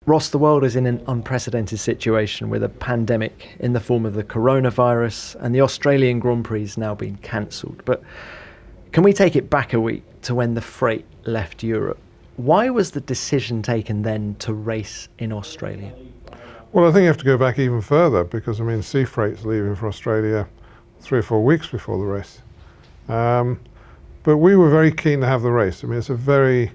Ross, the world is in an unprecedented situation with a pandemic in the form of the coronavirus, and the Australian Grand Prix has now been cancelled. But can we take it back a week to when the freight left Europe? Why was the decision taken then to race in Australia? Well, I think you have to go back even further because, sea freight's leaving for Australia 3 or 4 weeks before the race. But we were very keen to have the race. It's a very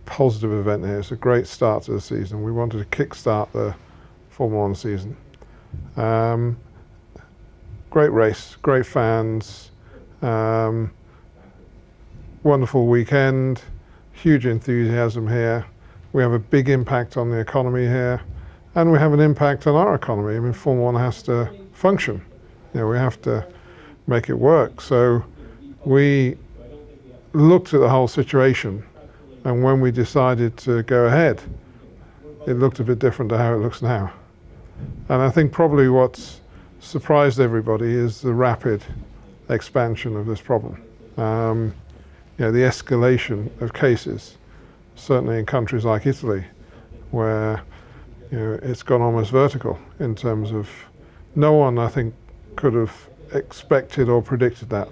positive event here. It's a great start to the season. We wanted to kick-start the Formula 1 season. Great race, great fans, wonderful weekend, huge enthusiasm here. We have a big impact on the economy here, and we have an impact on our economy. Formula 1 has to function. We have to make it work. So we looked at the whole situation, and when we decided to go ahead, it looked a bit different to how it looks now. And I think probably what's surprised everybody is the rapid expansion of this problem. The escalation of cases, certainly in countries like Italy, where it's gone almost vertical in terms of no one, I think, could have expected or predicted that.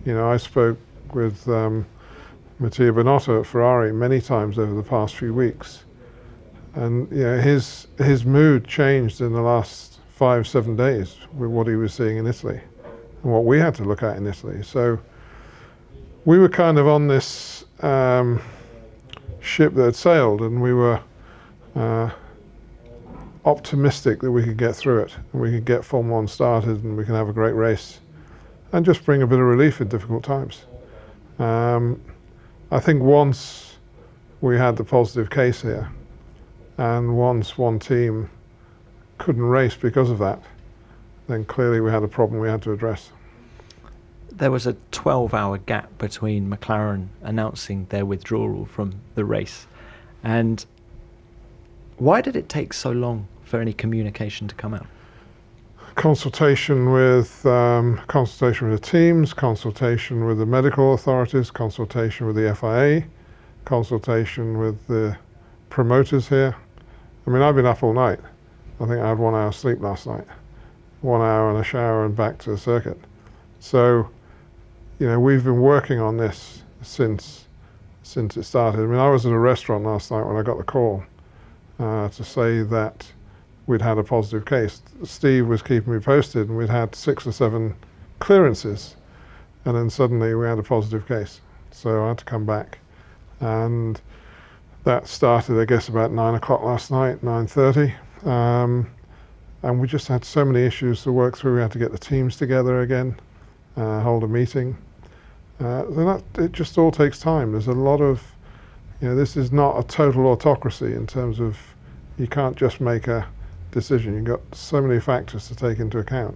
I spoke with Mattia Binotto at Ferrari many times over the past few weeks, and his mood changed in the last 5-7 days with what he was seeing in Italy and what we had to look at in Italy. So we were kind of on this ship that had sailed, and we were optimistic that we could get through it and we could get Formula 1 started and we can have a great race and just bring a bit of relief in difficult times. I think once we had the positive case here, and once one team couldn't race because of that, then clearly we had a problem we had to address. There was a 12-hour gap between McLaren announcing their withdrawal from the race. And why did it take so long for any communication to come out? Consultation with the teams, consultation with the medical authorities, consultation with the FIA, consultation with the promoters here. I've been up all night. I think I had 1 hour sleep last night, 1 hour and a shower and back to the circuit. So, we've been working on this since it started. I was at a restaurant last night when I got the call to say that we'd had a positive case. Steve was keeping me posted, and we'd had 6 or 7 clearances, and then suddenly we had a positive case. So I had to come back, and that started, I guess, about 9 o'clock last night, 9:30, and we just had so many issues to work through. We had to get the teams together again, hold a meeting. It just all takes time. There's a lot of, this is not a total autocracy in terms of you can't just make a decision. You've got so many factors to take into account.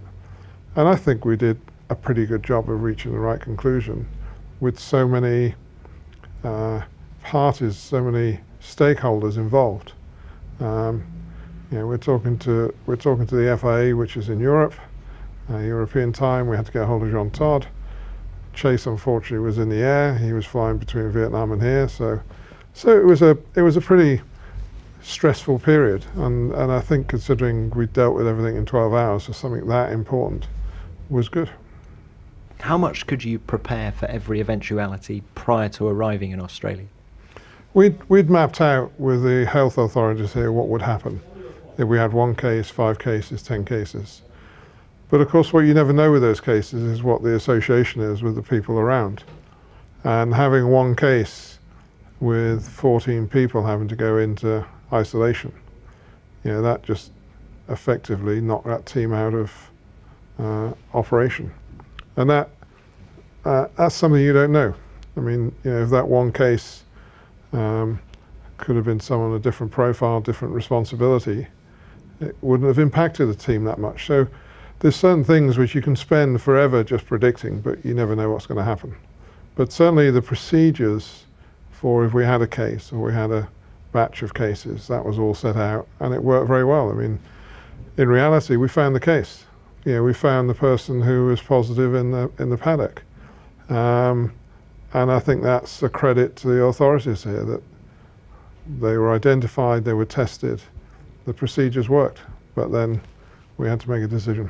And I think we did a pretty good job of reaching the right conclusion with so many parties, so many stakeholders involved. We're talking to the FIA, which is in Europe, European time. We had to get a hold of Jean Todt. Chase, unfortunately, was in the air. He was flying between Vietnam and here. So it was a pretty stressful period, and I think considering we dealt with everything in 12 hours for something that important was good. How much could you prepare for every eventuality prior to arriving in Australia? We'd mapped out with the health authorities here what would happen if we had 1 case, 5 cases, 10 cases. But of course what you never know with those cases is what the association is with the people around. And having 1 case with 14 people having to go into isolation, that just effectively knocked that team out of operation. And that's something you don't know. If that 1 case could have been someone a different profile, different responsibility, it wouldn't have impacted the team that much. So there's certain things which you can spend forever just predicting, but you never know what's going to happen. But certainly the procedures for if we had a case or we had a batch of cases, that was all set out, and it worked very well. In reality, we found the case. We found the person who was positive in the paddock, and I think that's a credit to the authorities here that they were identified, they were tested, the procedures worked, but then we had to make a decision.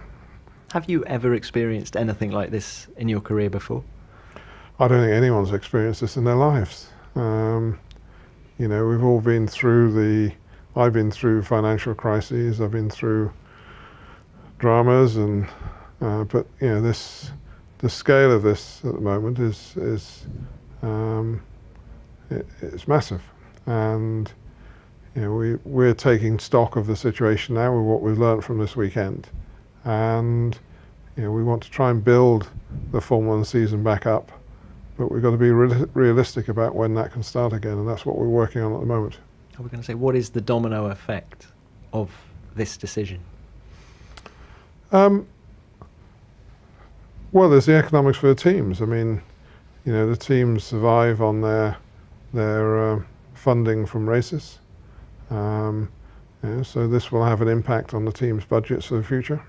Have you ever experienced anything like this in your career before? I don't think anyone's experienced this in their lives. We've all been through I've been through financial crises, I've been through dramas, but the scale of this at the moment is massive, and we're taking stock of the situation now with what we've learned from this weekend, and we want to try and build the Formula One season back up, but we've got to be realistic about when that can start again, and that's what we're working on at the moment. I was going to say, what is the domino effect of this decision? Well, there's the economics for the teams. I mean, the teams survive on their funding from races. So this will have an impact on the team's budgets for the future.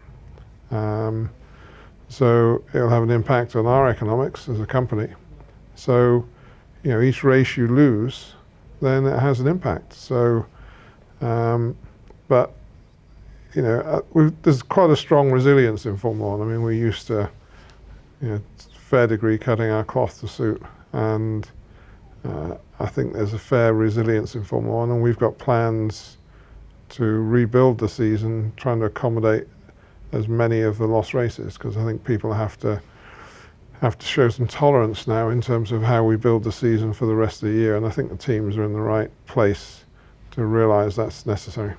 So it'll have an impact on our economics as a company. So, each race you lose, then it has an impact. So, but there's quite a strong resilience in Formula One. I mean, we're used to, fair degree cutting our cloth to suit, and I think there's a fair resilience in Formula One, and we've got plans to rebuild the season, trying to accommodate as many of the lost races, because I think people have to show some tolerance now in terms of how we build the season for the rest of the year, and I think the teams are in the right place to realise that's necessary.